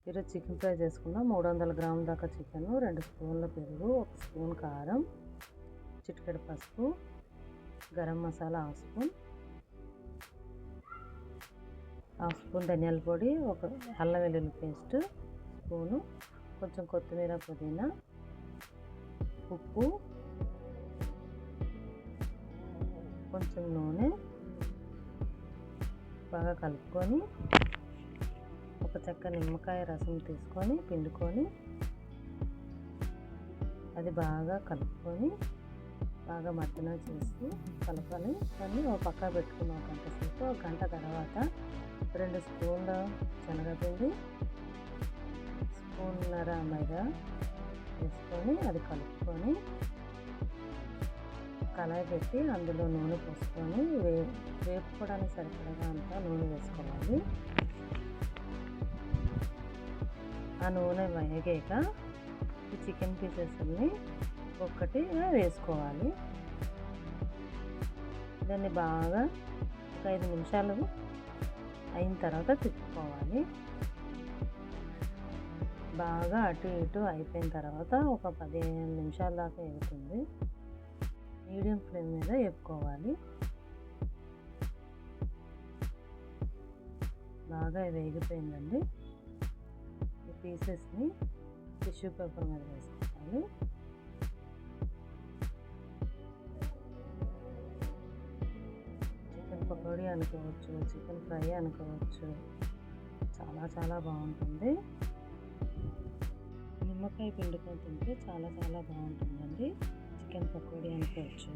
ఈరోజు chicken fry చేసుకుందాం. 300 గ్రాముల దాకా చికెన్, 2 స్పూన్ల పెరుగు, 1 స్పూన్ కారం, చిటికెడు పసుపు, గరం మసాలా హాఫ్ స్పూన్ ధనియాల పొడి, ఒక అల్లం వెల్లుల్లి పేస్ట్ స్పూను, కొంచెం కొత్తిమీర, పుదీనా, ఉప్పు, కొంచెం నూనె బాగా కలుపుకొని ఒక చెక్క నిమ్మకాయ రసం తీసుకొని పిండుకొని అది బాగా కలుపుకొని బాగా మద్దన చేసి కలపాలి. దాన్ని ఒక పక్క పెట్టుకుని ఒక గంట సేపు, ఒక గంట తర్వాత 2 స్పూన్ల శనగపిండి, స్పూన్నర మైదా వేసుకొని అది కలుపుకొని కళాయి పెట్టి అందులో నూనె పోసుకొని వేపుకోవడానికి సరిపడగా అంతా నూనె వేసుకోవాలి. ఆ నూనె వేగాక ఈ చికెన్ పీసెస్ని ఒక్కటిగా వేసుకోవాలి. దాన్ని బాగా ఒక 5 నిమిషాలు అయిన తర్వాత తిప్పుకోవాలి. బాగా అటు ఇటు అయిపోయిన తర్వాత ఒక 15 నిమిషాల దాకా వేగుతుంది. మీడియం ఫ్లేమ్ మీద వేపుకోవాలి. బాగా వేగిపోయిందండి. ఈ పీసెస్ని టిష్యూ పేపర్ మీద వేసుకోవాలి. చికెన్ పకోడీ అనుకోవచ్చు, చికెన్ ఫ్రై అనుకోవచ్చు, చాలా బాగుంటుంది. నిమ్మకాయ పిండుకొని తింటే చాలా బాగుంటుందండి. చికెన్ పకోడీ అనుకోవచ్చు.